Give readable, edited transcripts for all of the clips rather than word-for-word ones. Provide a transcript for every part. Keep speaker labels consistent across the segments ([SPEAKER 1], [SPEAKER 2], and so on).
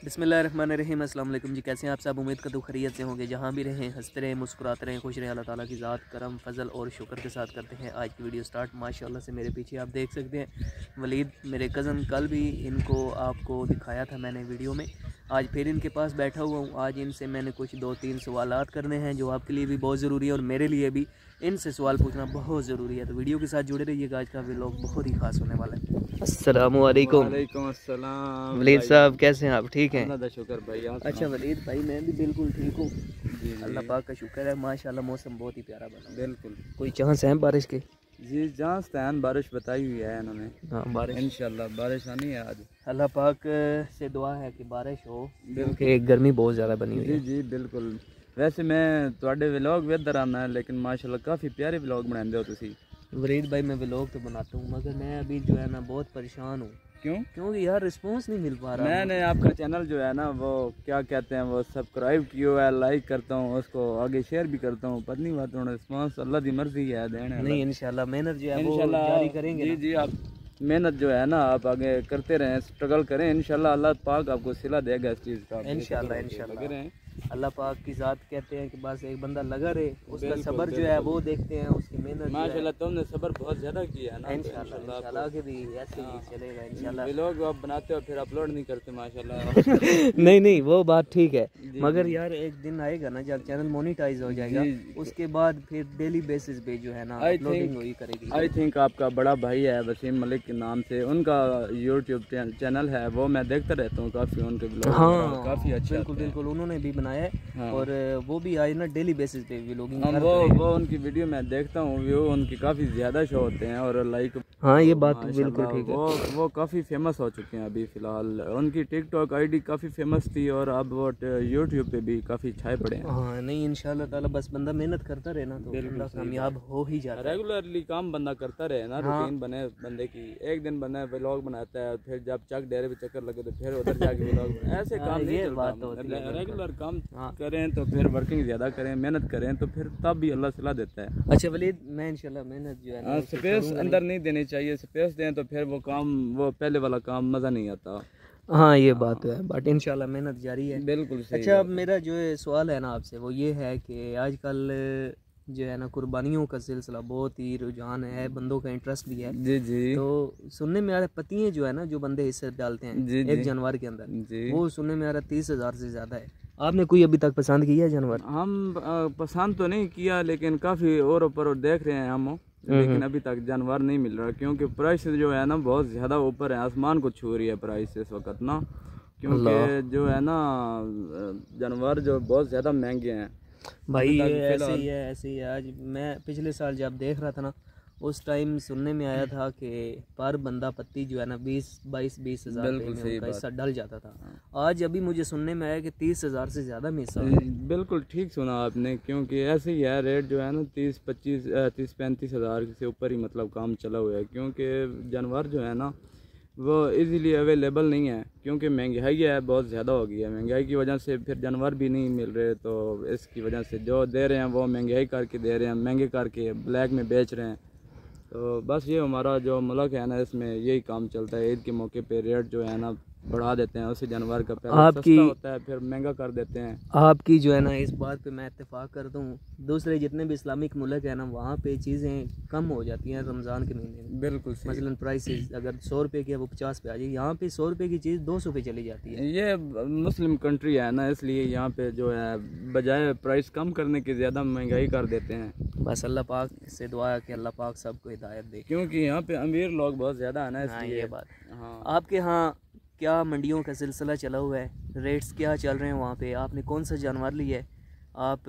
[SPEAKER 1] बिस्मिल्लाहिर्रहमानिर्रहीम। अस्सलाम वालेकुम जी, कैसे हैं आप सब? उम्मीद करता हूँ खैरियत से होंगे। जहाँ भी रहें हंसते रहें, मुस्कुराते रहें, खुश रहें। अल्लाह ताला की ज़ात करम फजल और शुक्र के साथ करते हैं आज की वीडियो स्टार्ट। माशाल्लाह से मेरे पीछे आप देख सकते हैं वलीद मेरे कज़न, कल भी इनको आपको दिखाया था मैंने वीडियो में। आज फिर इनके पास बैठा हुआ हूँ। आज इनसे मैंने कुछ 2-3 सवालात करने हैं जो आपके लिए भी बहुत ज़रूरी है और मेरे लिए भी इनसे सवाल पूछना बहुत ज़रूरी है। तो वीडियो के साथ जुड़े रहिएगा, आज का व्लॉग बहुत ही खास होने वाला है। अस्सलामुअलैकुम।
[SPEAKER 2] वालेकुम अस्सलाम
[SPEAKER 1] वलीद साहब कैसे हैं आप? ठीक हैं?
[SPEAKER 2] अल्लाह का शुक्र भाई। आप
[SPEAKER 1] अच्छा वलीद भाई, मैं भी बिल्कुल ठीक हूँ,
[SPEAKER 2] जी
[SPEAKER 1] अल्लाह पाक का शुक्र है। माशाल्लाह मौसम बहुत ही प्यारा बना।
[SPEAKER 2] बिल्कुल
[SPEAKER 1] कोई चांस है बारिश के?
[SPEAKER 2] जी, जहाँ स्टैन बारिश बताई हुई है इन्होंने।
[SPEAKER 1] हाँ बारिश
[SPEAKER 2] इंशाल्लाह बारिश आनी है आज।
[SPEAKER 1] अल्लाह पाक से दुआ है कि बारिश हो,
[SPEAKER 2] बिल्कुल।
[SPEAKER 1] क्योंकि गर्मी बहुत ज़्यादा बनी हुई
[SPEAKER 2] जी
[SPEAKER 1] है।
[SPEAKER 2] जी बिल्कुल। वैसे मैं थोड़े व्लॉग भी इधर आना है, लेकिन माशाल्लाह काफ़ी प्यारे व्लॉग बनाते हो तुसी।
[SPEAKER 1] वलीद भाई मैं व्लॉग तो बनाता हूँ, मगर मैं अभी जो है ना बहुत परेशान हूँ।
[SPEAKER 2] क्यों?
[SPEAKER 1] क्योंकि यार रिस्पॉन्स नहीं मिल पा रहा।
[SPEAKER 2] मैंने आपका चैनल जो है ना वो क्या कहते हैं वो सब्सक्राइब किया हुआ है, लाइक करता हूँ, उसको आगे शेयर भी करता हूँ। पता नहीं बात रिस्पॉन्स अल्लाह की मर्जी है देने।
[SPEAKER 1] नहीं इंशाल्लाह मेहनत जो है वो
[SPEAKER 2] इंशाल्लाह
[SPEAKER 1] जारी करेंगे
[SPEAKER 2] जी
[SPEAKER 1] ना।
[SPEAKER 2] जी, आप मेहनत जो है ना आप आगे करते रहें, स्ट्रगल करें। इंशाल्लाह अल्लाह पाक आपको सिला देगा इस चीज़ का।
[SPEAKER 1] इंशाल्लाह
[SPEAKER 2] लगे
[SPEAKER 1] इंशाल्लाह
[SPEAKER 2] रहें।
[SPEAKER 1] अल्लाह पाक की ज़ात कहते हैं कि बस एक बंदा लगा रहे, उसका
[SPEAKER 2] बिल्कुल,
[SPEAKER 1] सब्र जो है वो देखते हैं, उसकी मेहनत जो है।
[SPEAKER 2] माशाल्लाह तुमने सब्र बहुत ज़्यादा किया है ना।
[SPEAKER 1] इंशाल्लाह इंशाल्लाह आगे भी ऐसे ही चलेगा इंशाल्लाह।
[SPEAKER 2] व्लॉग आप बनाते हो फिर अपलोड नहीं करते माशाल्लाह।
[SPEAKER 1] नहीं नहीं वो बात ठीक है,
[SPEAKER 2] जी,
[SPEAKER 1] मगर
[SPEAKER 2] जी।
[SPEAKER 1] यार एक दिन आएगा ना जब चैनल मोनेटाइज हो जाएगा,
[SPEAKER 2] जी।
[SPEAKER 1] उसके बाद फिर डेली बेसिस पे जो है ना अपलोडिंग हुई करेगी।
[SPEAKER 2] आई थिंक आपका बड़ा भाई है वसीम मलिक के नाम से, उनका यूट्यूब चैनल है, वो मैं देखता रहता हूँ काफ़ी उनके व्लॉग।
[SPEAKER 1] हाँ
[SPEAKER 2] काफ़ी अच्छा
[SPEAKER 1] बिल्कुल बिल्कुल, उन्होंने भी बनाया है।
[SPEAKER 2] हाँ।
[SPEAKER 1] और वो भी आज ना डेली बेसिस पे व्लॉगिंग
[SPEAKER 2] हाँ, वो उनकी वीडियो मैं देखता हूँ, व्यू उनकी काफ़ी ज़्यादा शो होते हैं और लाइक।
[SPEAKER 1] हाँ ये बात बिल्कुल
[SPEAKER 2] माशाल्लाह
[SPEAKER 1] ठीक है।
[SPEAKER 2] वो काफ़ी फेमस हो चुके हैं अभी फ़िलहाल। उनकी टिकटॉक आईडी काफ़ी फेमस थी और अब वो यूट्यूब पे भी काफ़ी छाए पड़े हैं।
[SPEAKER 1] हाँ नहीं इंशाल्लाह ताला बस बंदा मेहनत करता रहे ना तो बंदा कामयाब हो ही जाता है।
[SPEAKER 2] रेगुलरली काम बंदा करता रहे ना,
[SPEAKER 1] हाँ।
[SPEAKER 2] रूटीन बने बंदे की। एक दिन बंदा व्लॉग बनाता है, फिर जब चक डेरे पे चक्कर लगे तो फिर उधर जाके व्लॉग ऐसे
[SPEAKER 1] हाँ,
[SPEAKER 2] काम नहीं
[SPEAKER 1] ये
[SPEAKER 2] चलता।
[SPEAKER 1] बात होती है।
[SPEAKER 2] रेगुलर काम
[SPEAKER 1] हाँ।
[SPEAKER 2] करें तो फिर वर्किंग ज़्यादा करें, मेहनत करें तो फिर तब भी अल्लाह सलाह देता है।
[SPEAKER 1] अच्छा वलीद, मैं इंशाल्लाह मेहनत जो है ना उसे
[SPEAKER 2] स्पेस
[SPEAKER 1] छोड़ूंगा
[SPEAKER 2] अंदर
[SPEAKER 1] नहीं।
[SPEAKER 2] नहीं देनी चाहिए। स्पेस दें तो फिर वो काम, वो पहले वाला काम मज़ा नहीं आता।
[SPEAKER 1] हाँ ये बात तो है, बट इंशाल्लाह मेहनत जारी है।
[SPEAKER 2] बिल्कुल सही
[SPEAKER 1] अच्छा अब
[SPEAKER 2] बात है।
[SPEAKER 1] मेरा जो है सवाल है ना आपसे वो ये है कि आजकल जो है ना कुर्बानियों का सिलसिला बहुत ही रुझान है, बंदों का इंटरेस्ट भी है।
[SPEAKER 2] जी जी
[SPEAKER 1] तो सुनने में आ रहा है पतियाँ जो है ना जो बंदे हिस्से डालते हैं
[SPEAKER 2] जी
[SPEAKER 1] एक
[SPEAKER 2] जी
[SPEAKER 1] जानवर के अंदर,
[SPEAKER 2] जी।
[SPEAKER 1] वो सुनने में आ रहा है 30,000 से ज़्यादा है। आपने कोई अभी तक पसंद किया है जानवर?
[SPEAKER 2] हम पसंद तो नहीं किया, लेकिन काफ़ी और ऊपर देख रहे हैं हम, लेकिन अभी तक जानवर नहीं मिल रहा, क्योंकि प्राइस जो है ना बहुत ज़्यादा ऊपर है, आसमान को छू रही है प्राइस इस वक्त ना। क्योंकि जो है ना जानवर जो बहुत ज़्यादा महंगे हैं
[SPEAKER 1] भाई
[SPEAKER 2] अभी
[SPEAKER 1] ये
[SPEAKER 2] तक
[SPEAKER 1] ऐसे ही
[SPEAKER 2] फिलहाल।
[SPEAKER 1] है ऐसे ही है। आज मैं पिछले साल जब देख रहा था ना, उस टाइम सुनने में आया था कि पर बंदा पत्ती जो है ना 20-22 हज़ार रुपये
[SPEAKER 2] बिल्कुल
[SPEAKER 1] में
[SPEAKER 2] सही
[SPEAKER 1] उनका
[SPEAKER 2] बात।
[SPEAKER 1] हिस्सा डल जाता था। आज अभी मुझे सुनने में आया कि 30,000 से ज़्यादा में हिस्सा।
[SPEAKER 2] बिल्कुल ठीक सुना आपने, क्योंकि ऐसे ही है रेट जो है ना 30-35 हज़ार से ऊपर ही मतलब काम चला हुआ है। क्योंकि जानवर जो है ना वो इजीली अवेलेबल नहीं है, क्योंकि महंगाई है बहुत ज़्यादा हो गई है। महंगाई की वजह से फिर जानवर भी नहीं मिल रहे, तो इसकी वजह से जो दे रहे हैं वो महंगाई करके दे रहे हैं, महंगे करके ब्लैक में बेच रहे हैं। तो बस ये हमारा जो मुल्क है ना इसमें यही काम चलता है। ईद के मौके पे रेट जो है ना बढ़ा देते हैं, उसी जानवर का पहले
[SPEAKER 1] आपकी
[SPEAKER 2] सस्ता होता है फिर महंगा कर देते हैं।
[SPEAKER 1] आपकी जो है ना इस बात पे मैं इत्तेफाक करता हूँ। दूसरे जितने भी इस्लामिक मुल्क है ना वहाँ पे चीज़ें कम हो जाती हैं रमज़ान के महीने में।
[SPEAKER 2] बिल्कुल सही।
[SPEAKER 1] मसलन प्राइसेस अगर 100 रुपये की है वो 50 पे आ जाए, यहाँ पे 100 रुपये की चीज़ 200 पे चली जाती है।
[SPEAKER 2] ये मुस्लिम कंट्री है ना, इसलिए यहाँ पे जो है बजाय प्राइस कम करने की ज़्यादा महंगाई कर देते हैं।
[SPEAKER 1] बस अल्लाह पाक से दुआ है कि अल्लाह पाक सबको हिदायत दे,
[SPEAKER 2] क्योंकि यहाँ पे अमीर लोग बहुत ज़्यादा है ना,
[SPEAKER 1] हाँ
[SPEAKER 2] इसलिए।
[SPEAKER 1] ये बात।
[SPEAKER 2] हाँ।
[SPEAKER 1] आपके यहाँ क्या मंडियों का सिलसिला चला हुआ है? रेट्स क्या चल रहे हैं वहाँ पे? आपने कौन सा जानवर लिया है? आप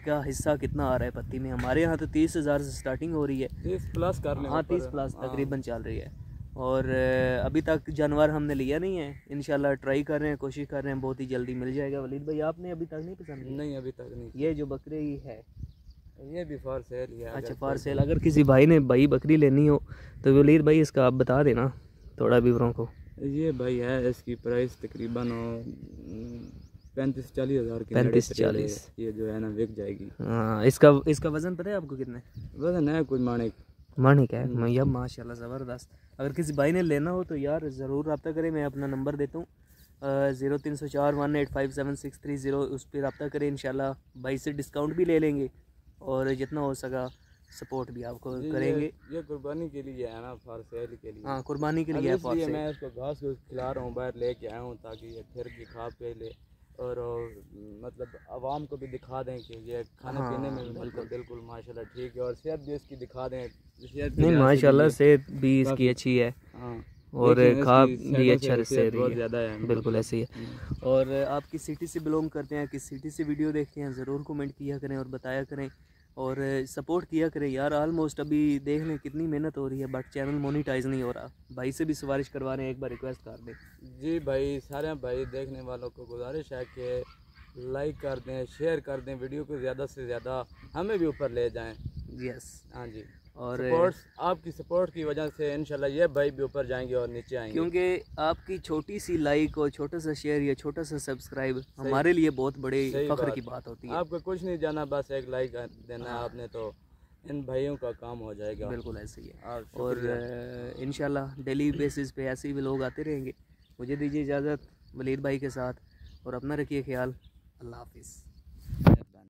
[SPEAKER 1] का हिस्सा कितना आ रहा है पत्ती में? हमारे यहाँ तो 30,000 से स्टार्टिंग हो रही है।
[SPEAKER 2] 30 प्लस कर लें
[SPEAKER 1] हाँ
[SPEAKER 2] ऊपर।
[SPEAKER 1] 30 प्लस
[SPEAKER 2] हाँ।
[SPEAKER 1] तकरीबन चल रही है। और अभी तक जानवर हमने लिया नहीं है, इंशाल्लाह ट्राई कर रहे हैं, कोशिश कर रहे हैं, बहुत ही जल्दी मिल जाएगा। वलीद भाई आपने अभी तक नहीं पसंद किया?
[SPEAKER 2] नहीं अभी तक नहीं।
[SPEAKER 1] ये जो बकरी है
[SPEAKER 2] ये भी फॉर सेल ही है।
[SPEAKER 1] अच्छा फॉर सेल। अगर किसी भाई ने भाई बकरी लेनी हो तो वलीद भाई इसका आप बता देना थोड़ा व्यूअरों को।
[SPEAKER 2] ये भाई है, इसकी प्राइस तकरीबन 35-40 हज़ार की।
[SPEAKER 1] 35-40
[SPEAKER 2] ये जो है ना बिक जाएगी।
[SPEAKER 1] हाँ इसका वज़न पता है आपको कितना है?
[SPEAKER 2] वजन है कुछ माने।
[SPEAKER 1] मानिक है मैया माशाल्लाह ज़बरदस्त। अगर किसी भाई ने लेना हो तो यार ज़रूर रब्ता करें, मैं अपना नंबर देता हूँ। 0304185760 उस पर रब्ता करें। इंशाल्लाह भाई से डिस्काउंट भी ले लेंगे और जितना हो सका सपोर्ट भी आपको करेंगे।
[SPEAKER 2] ये कुर्बानी के लिए है ना, फॉर सेल के लिए।
[SPEAKER 1] हाँ, कुर्बानी के लिए है फॉर सेल।
[SPEAKER 2] मैं इसको घास खिला रहा हूँ, बाहर लेके आया हूँ ताकि ये फिर भी खा पे ले और मतलब आवाम को भी दिखा दें कि ये खाने पीने में बिल्कुल माशाल्लाह ठीक है, और सेहत भी इसकी दिखा दें।
[SPEAKER 1] नहीं माशाल्लाह सेहत भी इसकी अच्छी है। हाँ, और खा भी अच्छा से
[SPEAKER 2] बहुत ज़्यादा है,
[SPEAKER 1] बिल्कुल ऐसे ही है। और आप किस सिटी से बिलोंग करते हैं, किस सिटी से वीडियो देखते हैं, ज़रूर कमेंट किया करें और बताया करें और सपोर्ट किया करें यार। ऑलमोस्ट अभी देख लें कितनी मेहनत हो रही है बट चैनल मोनेटाइज नहीं हो रहा। भाई से भी सिफारिश करवा रहे हैं, एक बार रिक्वेस्ट कर दें।
[SPEAKER 2] जी भाई, सारे भाई देखने वालों को गुजारिश है कि लाइक कर दें, शेयर कर दें, वीडियो को ज़्यादा से ज़्यादा हमें भी ऊपर ले जाएं।
[SPEAKER 1] यस,
[SPEAKER 2] हाँ जी,
[SPEAKER 1] और
[SPEAKER 2] आपकी सपोर्ट की वजह से इंशाल्लाह ये भाई भी ऊपर जाएंगे और नीचे आएंगे,
[SPEAKER 1] क्योंकि आपकी छोटी सी लाइक और छोटा सा शेयर या छोटा सा सब्सक्राइब हमारे लिए बहुत बड़े फख्र की बात होती है।
[SPEAKER 2] आपको कुछ नहीं जाना, बस एक लाइक देना है आपने, तो इन भाइयों का काम हो जाएगा।
[SPEAKER 1] बिल्कुल ऐसे ही है। और इंशाल्लाह डेली बेसिस पे ऐसे ही लोग आते रहेंगे। मुझे दीजिए इजाज़त वलीद भाई के साथ, और अपना रखिए ख्याल। अल्लाह हाफिज़।